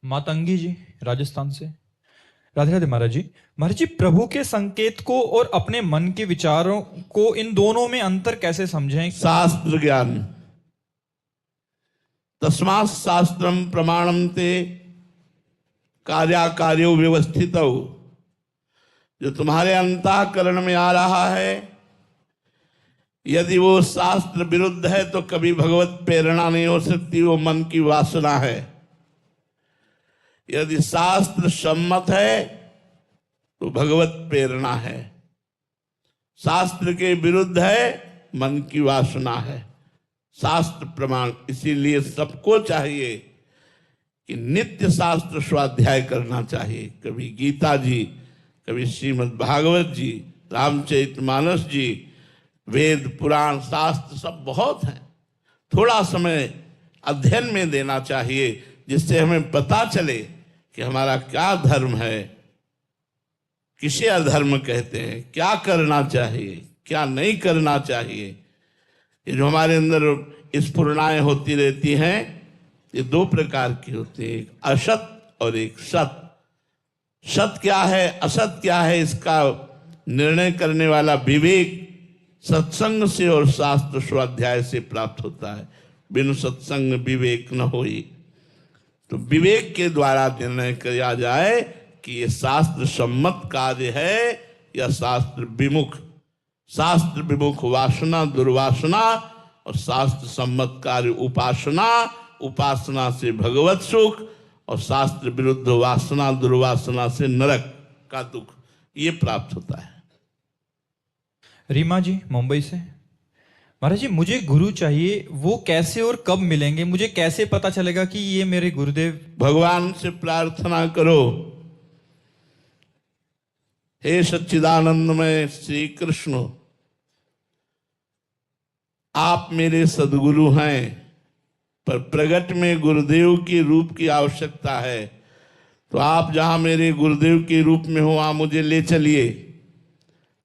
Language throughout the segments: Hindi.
मातंगी जी, राजस्थान से। राधे राधे महाराज जी। महाराज जी, प्रभु के संकेत को और अपने मन के विचारों को, इन दोनों में अंतर कैसे समझें? शास्त्र ज्ञान। तस्मात् शास्त्रम प्रमाणम ते कार्याकार्यो व्यवस्थित। जो तुम्हारे अंतःकरण में आ रहा है, यदि वो शास्त्र विरुद्ध है तो कभी भगवत प्रेरणा नहीं हो सकती, वो मन की वासना है। यदि शास्त्र सम्मत है तो भगवत प्रेरणा है, शास्त्र के विरुद्ध है मन की वासना है। शास्त्र प्रमाण। इसीलिए सबको चाहिए कि नित्य शास्त्र स्वाध्याय करना चाहिए। कभी गीता जी, कभी श्रीमद् भागवत जी, रामचरितमानस जी, वेद पुराण शास्त्र सब बहुत हैं। थोड़ा समय अध्ययन में देना चाहिए, जिससे हमें पता चले कि हमारा क्या धर्म है, किसे अधर्म कहते हैं, क्या करना चाहिए, क्या नहीं करना चाहिए। ये जो हमारे अंदर स्फुरणाएं होती रहती हैं, ये दो प्रकार की होती है, एक असत और एक सत। सत क्या है, असत क्या है, इसका निर्णय करने वाला विवेक सत्संग से और शास्त्र स्वाध्याय से प्राप्त होता है। बिनु सत्संग विवेक न होई। तो विवेक के द्वारा निर्णय किया जाए कि ये शास्त्र सम्मत कार्य है या शास्त्र विमुख। शास्त्र विमुख वासना दुर्वासना और शास्त्र सम्मत कार्य उपासना, उपासना से भगवत सुख और शास्त्र विरुद्ध वासना दुर्वासना से नरक का दुख, ये प्राप्त होता है। रीमा जी, मुंबई से। महाराज जी, मुझे गुरु चाहिए, वो कैसे और कब मिलेंगे? मुझे कैसे पता चलेगा कि ये मेरे गुरुदेव? भगवान से प्रार्थना करो, हे सच्चिदानंदमय श्री कृष्ण, आप मेरे सदगुरु हैं, पर प्रगट में गुरुदेव के रूप की आवश्यकता है। तो आप जहां मेरे गुरुदेव के रूप में हो, वहां मुझे ले चलिए,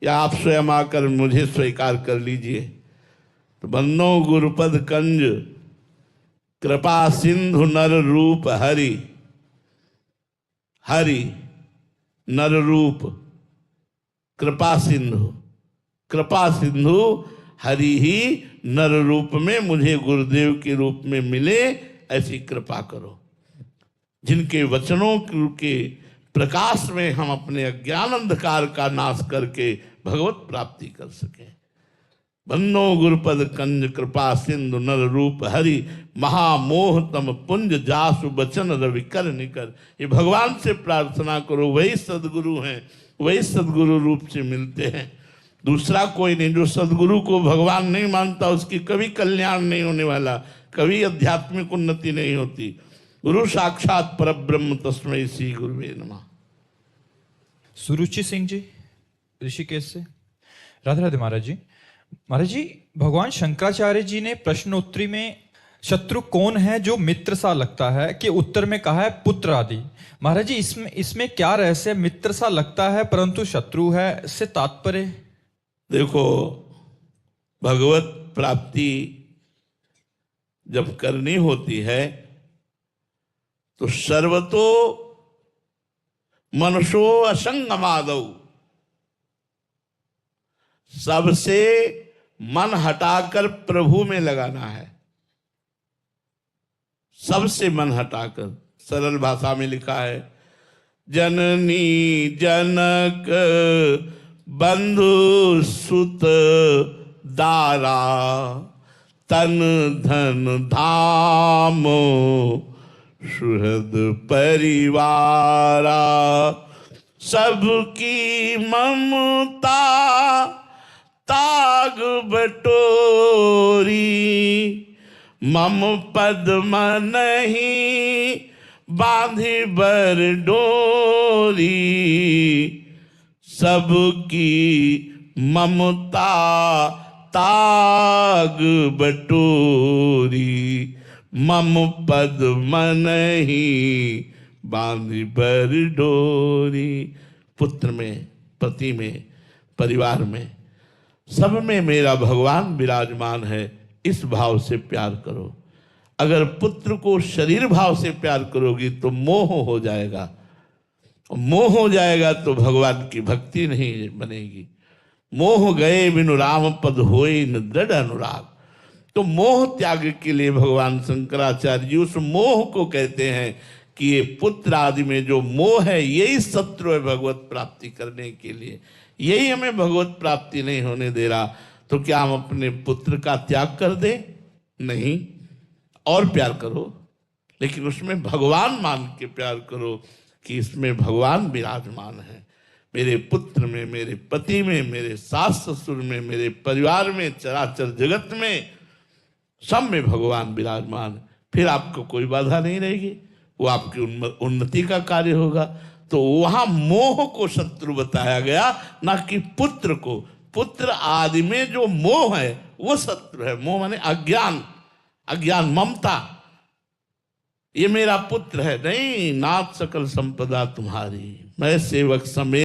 या आप स्वयं आकर मुझे स्वीकार कर लीजिए। तो बन्नो गुरुपद कंज कृपा सिंधु नर रूप हरि। हरि नर रूप, कृपा सिंधु, कृपा सिंधु हरि ही नर रूप में मुझे गुरुदेव के रूप में मिले, ऐसी कृपा करो। जिनके वचनों के प्रकाश में हम अपने अज्ञान अंधकार का नाश करके भगवत प्राप्ति कर सके। बन्नो गुरुपद कंज कृपा सिंधु नर रूप हरि, महामोह तम पुंज जासु बचन रवि कर निकर। ये भगवान से प्रार्थना करो, वही सदगुरु हैं, वही सदगुरु रूप से मिलते हैं, दूसरा कोई नहीं। जो सदगुरु को भगवान नहीं मानता, उसकी कभी कल्याण नहीं होने वाला, कभी आध्यात्मिक उन्नति नहीं होती। गुरु साक्षात परब्रह्म तस्मै श्री गुरुवे नमः। सुरुचि सिंह जी, ऋषिकेश से। राधे राधे महाराज जी। महाराज जी, भगवान शंकराचार्य जी ने प्रश्नोत्तरी में शत्रु कौन है जो मित्र सा लगता है के उत्तर में कहा है पुत्र आदि। महाराज जी, इसमें क्या रहस्य? मित्र सा लगता है परंतु शत्रु है, इससे तात्पर्य? देखो, भगवत प्राप्ति जब करनी होती है तो सर्वतो मनुष्यो असंगमादौ, सबसे मन हटाकर प्रभु में लगाना है। सबसे मन हटाकर। सरल भाषा में लिखा है, जननी जनक बंधु सुत दारा, तन धन धाम सुहृद परिवारा। सबकी ममता ताग बटोरी, मम पद नहीं बांधी बर डोरी। सबकी ममता ताग बटोरी, मम पद नहीं बांधी बर डोरी। पुत्र में, पति में, परिवार में, सब में मेरा भगवान विराजमान है, इस भाव से प्यार करो। अगर पुत्र को शरीर भाव से प्यार करोगी तो मोह हो जाएगा, मोह हो जाएगा तो भगवान की भक्ति नहीं बनेगी। मोह गए बिनु राम पद होए न दृढ़ अनुराग। तो मोह त्याग के लिए भगवान शंकराचार्य जी उस मोह को कहते हैं कि ये पुत्र आदि में जो मोह है यही शत्रु है भगवत प्राप्ति करने के लिए, यही हमें भगवत प्राप्ति नहीं होने दे रहा। तो क्या हम अपने पुत्र का त्याग कर दें? नहीं, और प्यार करो, लेकिन उसमें भगवान मान के प्यार करो कि इसमें भगवान विराजमान है। मेरे पुत्र में, मेरे पति में, मेरे सास ससुर में, मेरे परिवार में, चराचर जगत में, सब में भगवान विराजमान। फिर आपको कोई बाधा नहीं रहेगी, वो आपकी उन्नति का कार्य होगा। तो वहां मोह को शत्रु बताया गया, ना कि पुत्र को। पुत्र आदि में जो मोह है वो शत्रु है। मोह माने अज्ञान, अज्ञान, ममता। ये मेरा पुत्र है, नहीं, नाथ सकल संपदा तुम्हारी, मैं सेवक समेत